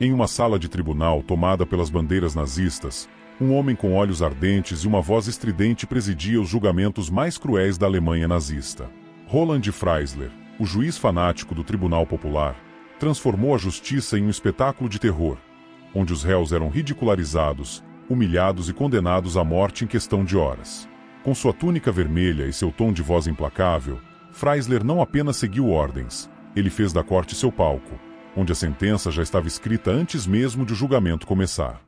Em uma sala de tribunal tomada pelas bandeiras nazistas, um homem com olhos ardentes e uma voz estridente presidia os julgamentos mais cruéis da Alemanha nazista. Roland Freisler, o juiz fanático do Tribunal Popular, transformou a justiça em um espetáculo de terror, onde os réus eram ridicularizados, humilhados e condenados à morte em questão de horas. Com sua túnica vermelha e seu tom de voz implacável, Freisler não apenas seguiu ordens, ele fez da corte seu palco, onde a sentença já estava escrita antes mesmo de o julgamento começar.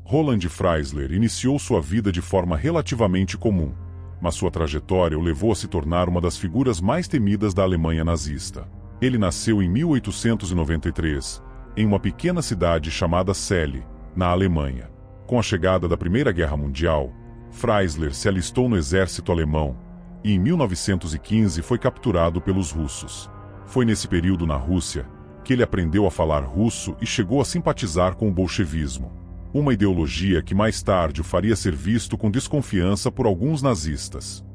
Roland Freisler iniciou sua vida de forma relativamente comum, mas sua trajetória o levou a se tornar uma das figuras mais temidas da Alemanha nazista. Ele nasceu em 1893, em uma pequena cidade chamada Celle, na Alemanha. Com a chegada da Primeira Guerra Mundial, Freisler se alistou no exército alemão e em 1915 foi capturado pelos russos. Foi nesse período na Rússia que ele aprendeu a falar russo e chegou a simpatizar com o bolchevismo, uma ideologia que mais tarde o faria ser visto com desconfiança por alguns nazistas.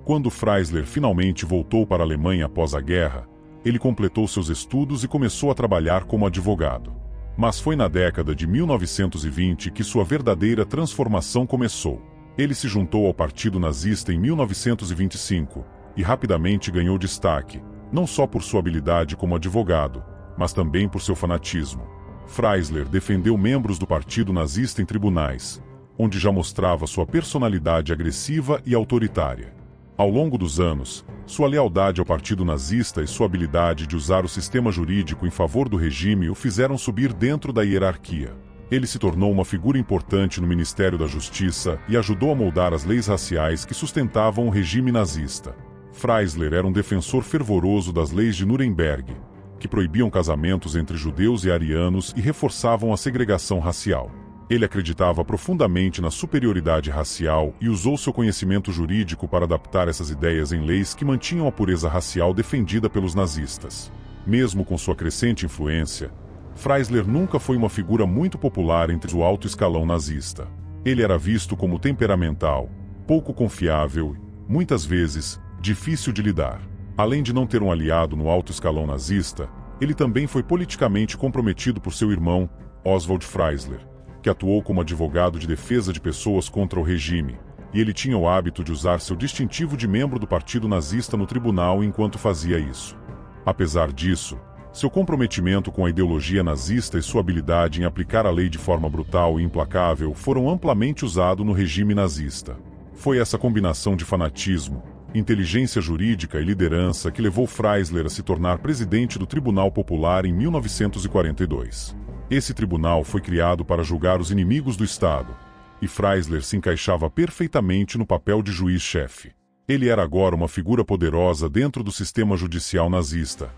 Quando Freisler finalmente voltou para a Alemanha após a guerra, ele completou seus estudos e começou a trabalhar como advogado. Mas foi na década de 1920 que sua verdadeira transformação começou. Ele se juntou ao Partido Nazista em 1925 e rapidamente ganhou destaque, não só por sua habilidade como advogado, mas também por seu fanatismo. Freisler defendeu membros do Partido Nazista em tribunais, onde já mostrava sua personalidade agressiva e autoritária. Ao longo dos anos, sua lealdade ao Partido Nazista e sua habilidade de usar o sistema jurídico em favor do regime o fizeram subir dentro da hierarquia. Ele se tornou uma figura importante no Ministério da Justiça e ajudou a moldar as leis raciais que sustentavam o regime nazista. Freisler era um defensor fervoroso das leis de Nuremberg, que proibiam casamentos entre judeus e arianos e reforçavam a segregação racial. Ele acreditava profundamente na superioridade racial e usou seu conhecimento jurídico para adaptar essas ideias em leis que mantinham a pureza racial defendida pelos nazistas. Mesmo com sua crescente influência, Freisler nunca foi uma figura muito popular entre o alto escalão nazista. Ele era visto como temperamental, pouco confiável e, muitas vezes, difícil de lidar. Além de não ter um aliado no alto escalão nazista, ele também foi politicamente comprometido por seu irmão, Oswald Freisler, que atuou como advogado de defesa de pessoas contra o regime, e ele tinha o hábito de usar seu distintivo de membro do Partido Nazista no tribunal enquanto fazia isso. Apesar disso, seu comprometimento com a ideologia nazista e sua habilidade em aplicar a lei de forma brutal e implacável foram amplamente usados no regime nazista. Foi essa combinação de fanatismo, inteligência jurídica e liderança que levou Freisler a se tornar presidente do Tribunal Popular em 1942. Esse tribunal foi criado para julgar os inimigos do Estado, e Freisler se encaixava perfeitamente no papel de juiz-chefe. Ele era agora uma figura poderosa dentro do sistema judicial nazista,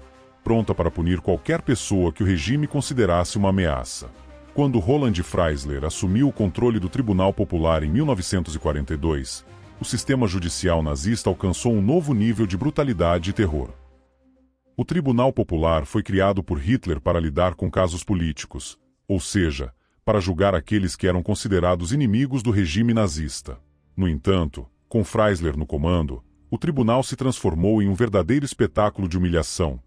pronta para punir qualquer pessoa que o regime considerasse uma ameaça. Quando Roland Freisler assumiu o controle do Tribunal Popular em 1942, o sistema judicial nazista alcançou um novo nível de brutalidade e terror. O Tribunal Popular foi criado por Hitler para lidar com casos políticos, ou seja, para julgar aqueles que eram considerados inimigos do regime nazista. No entanto, com Freisler no comando, o tribunal se transformou em um verdadeiro espetáculo de humilhação,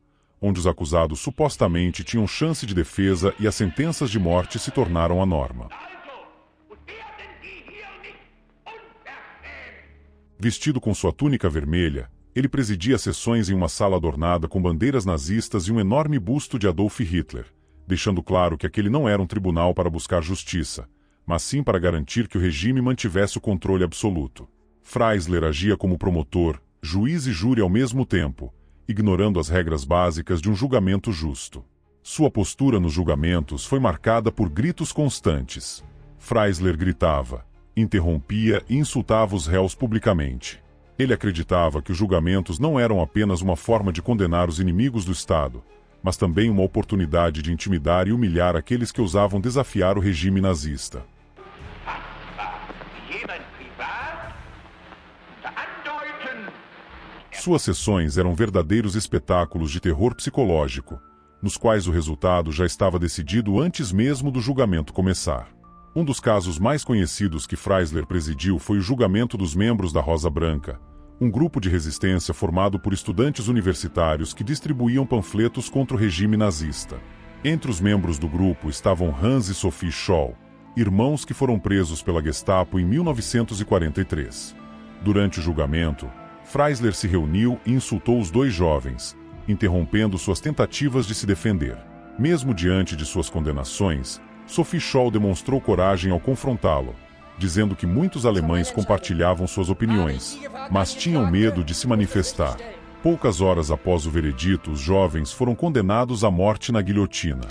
onde os acusados supostamente tinham chance de defesa e as sentenças de morte se tornaram a norma. Vestido com sua túnica vermelha, ele presidia sessões em uma sala adornada com bandeiras nazistas e um enorme busto de Adolf Hitler, deixando claro que aquele não era um tribunal para buscar justiça, mas sim para garantir que o regime mantivesse o controle absoluto. Freisler agia como promotor, juiz e júri ao mesmo tempo, ignorando as regras básicas de um julgamento justo. Sua postura nos julgamentos foi marcada por gritos constantes. Freisler gritava, interrompia e insultava os réus publicamente. Ele acreditava que os julgamentos não eram apenas uma forma de condenar os inimigos do Estado, mas também uma oportunidade de intimidar e humilhar aqueles que ousavam desafiar o regime nazista. Suas sessões eram verdadeiros espetáculos de terror psicológico, nos quais o resultado já estava decidido antes mesmo do julgamento começar. Um dos casos mais conhecidos que Freisler presidiu foi o julgamento dos membros da Rosa Branca, um grupo de resistência formado por estudantes universitários que distribuíam panfletos contra o regime nazista. Entre os membros do grupo estavam Hans e Sophie Scholl, irmãos que foram presos pela Gestapo em 1943. Durante o julgamento, Freisler se reuniu e insultou os dois jovens, interrompendo suas tentativas de se defender. Mesmo diante de suas condenações, Sophie Scholl demonstrou coragem ao confrontá-lo, dizendo que muitos alemães compartilhavam suas opiniões, mas tinham medo de se manifestar. Poucas horas após o veredito, os jovens foram condenados à morte na guilhotina.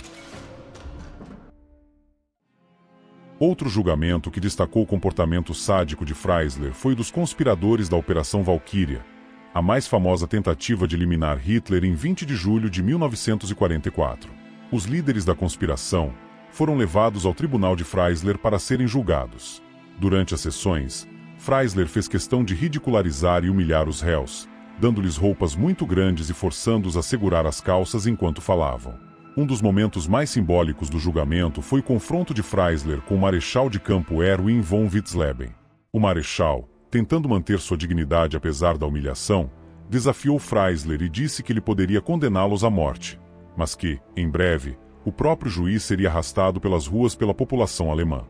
Outro julgamento que destacou o comportamento sádico de Freisler foi o dos conspiradores da Operação Valkyria, a mais famosa tentativa de eliminar Hitler em 20 de julho de 1944. Os líderes da conspiração foram levados ao tribunal de Freisler para serem julgados. Durante as sessões, Freisler fez questão de ridicularizar e humilhar os réus, dando-lhes roupas muito grandes e forçando-os a segurar as calças enquanto falavam. Um dos momentos mais simbólicos do julgamento foi o confronto de Freisler com o marechal de campo Erwin von Witzleben. O marechal, tentando manter sua dignidade apesar da humilhação, desafiou Freisler e disse que ele poderia condená-los à morte, mas que, em breve, o próprio juiz seria arrastado pelas ruas pela população alemã.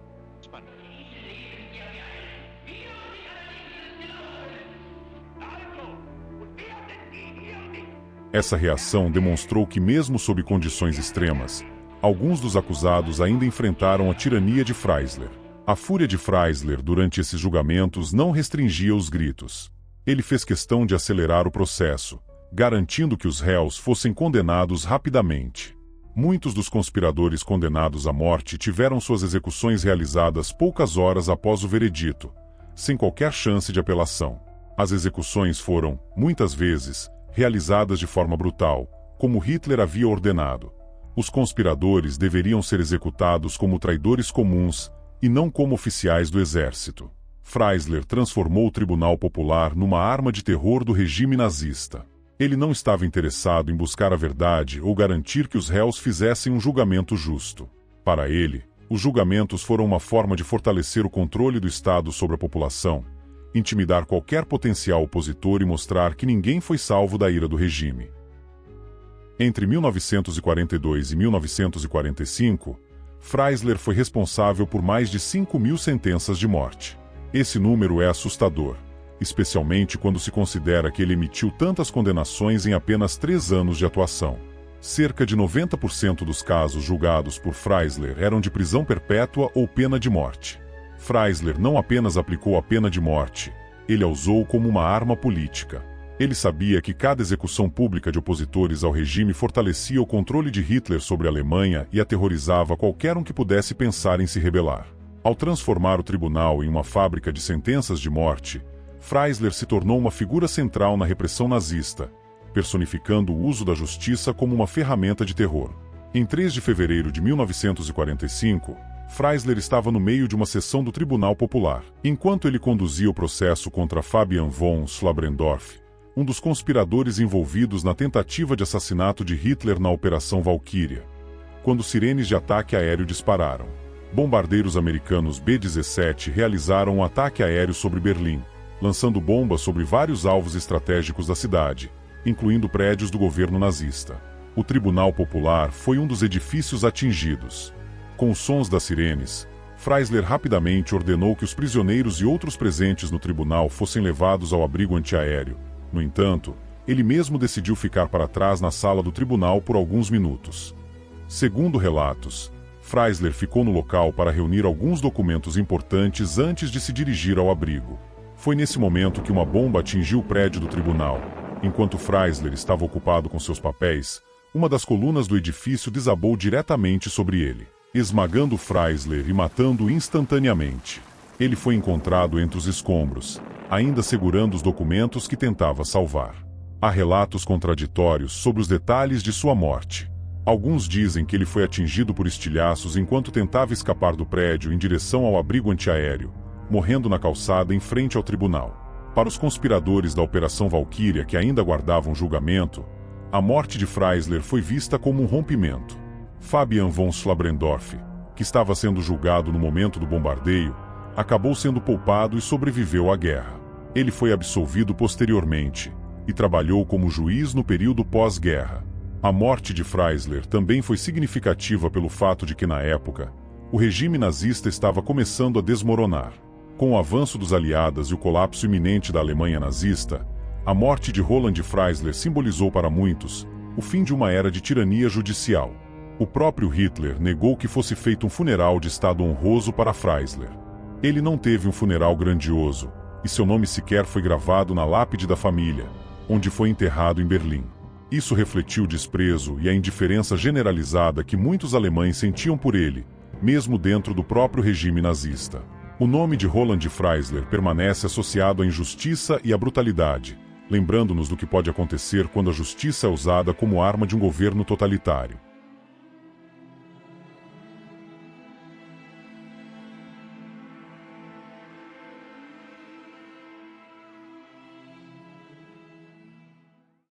Essa reação demonstrou que, mesmo sob condições extremas, alguns dos acusados ainda enfrentaram a tirania de Freisler. A fúria de Freisler durante esses julgamentos não restringia os gritos. Ele fez questão de acelerar o processo, garantindo que os réus fossem condenados rapidamente. Muitos dos conspiradores condenados à morte tiveram suas execuções realizadas poucas horas após o veredito, sem qualquer chance de apelação. As execuções foram, muitas vezes, realizadas de forma brutal, como Hitler havia ordenado. Os conspiradores deveriam ser executados como traidores comuns e não como oficiais do exército. Freisler transformou o Tribunal Popular numa arma de terror do regime nazista. Ele não estava interessado em buscar a verdade ou garantir que os réus fizessem um julgamento justo. Para ele, os julgamentos foram uma forma de fortalecer o controle do Estado sobre a população, intimidar qualquer potencial opositor e mostrar que ninguém foi salvo da ira do regime. Entre 1942 e 1945, Freisler foi responsável por mais de 5.000 sentenças de morte. Esse número é assustador, especialmente quando se considera que ele emitiu tantas condenações em apenas 3 anos de atuação. Cerca de 90% dos casos julgados por Freisler eram de prisão perpétua ou pena de morte. Freisler não apenas aplicou a pena de morte, ele a usou como uma arma política. Ele sabia que cada execução pública de opositores ao regime fortalecia o controle de Hitler sobre a Alemanha e aterrorizava qualquer um que pudesse pensar em se rebelar. Ao transformar o tribunal em uma fábrica de sentenças de morte, Freisler se tornou uma figura central na repressão nazista, personificando o uso da justiça como uma ferramenta de terror. Em 3 de fevereiro de 1945, Freisler estava no meio de uma sessão do Tribunal Popular. Enquanto ele conduzia o processo contra Fabian von Slabrendorf, um dos conspiradores envolvidos na tentativa de assassinato de Hitler na Operação Valkyria, quando sirenes de ataque aéreo dispararam. Bombardeiros americanos B-17 realizaram um ataque aéreo sobre Berlim, lançando bombas sobre vários alvos estratégicos da cidade, incluindo prédios do governo nazista. O Tribunal Popular foi um dos edifícios atingidos. Com os sons das sirenes, Freisler rapidamente ordenou que os prisioneiros e outros presentes no tribunal fossem levados ao abrigo antiaéreo. No entanto, ele mesmo decidiu ficar para trás na sala do tribunal por alguns minutos. Segundo relatos, Freisler ficou no local para reunir alguns documentos importantes antes de se dirigir ao abrigo. Foi nesse momento que uma bomba atingiu o prédio do tribunal. Enquanto Freisler estava ocupado com seus papéis, uma das colunas do edifício desabou diretamente sobre ele, esmagando Freisler e matando-o instantaneamente. Ele foi encontrado entre os escombros, ainda segurando os documentos que tentava salvar. Há relatos contraditórios sobre os detalhes de sua morte. Alguns dizem que ele foi atingido por estilhaços enquanto tentava escapar do prédio em direção ao abrigo antiaéreo, morrendo na calçada em frente ao tribunal. Para os conspiradores da Operação Valkyria que ainda aguardavam julgamento, a morte de Freisler foi vista como um rompimento. Fabian von Slabrendorf, que estava sendo julgado no momento do bombardeio, acabou sendo poupado e sobreviveu à guerra. Ele foi absolvido posteriormente e trabalhou como juiz no período pós-guerra. A morte de Freisler também foi significativa pelo fato de que, na época, o regime nazista estava começando a desmoronar. Com o avanço dos aliados e o colapso iminente da Alemanha nazista, a morte de Roland Freisler simbolizou para muitos o fim de uma era de tirania judicial. O próprio Hitler negou que fosse feito um funeral de estado honroso para Freisler. Ele não teve um funeral grandioso, e seu nome sequer foi gravado na lápide da família, onde foi enterrado em Berlim. Isso refletiu o desprezo e a indiferença generalizada que muitos alemães sentiam por ele, mesmo dentro do próprio regime nazista. O nome de Roland Freisler permanece associado à injustiça e à brutalidade, lembrando-nos do que pode acontecer quando a justiça é usada como arma de um governo totalitário.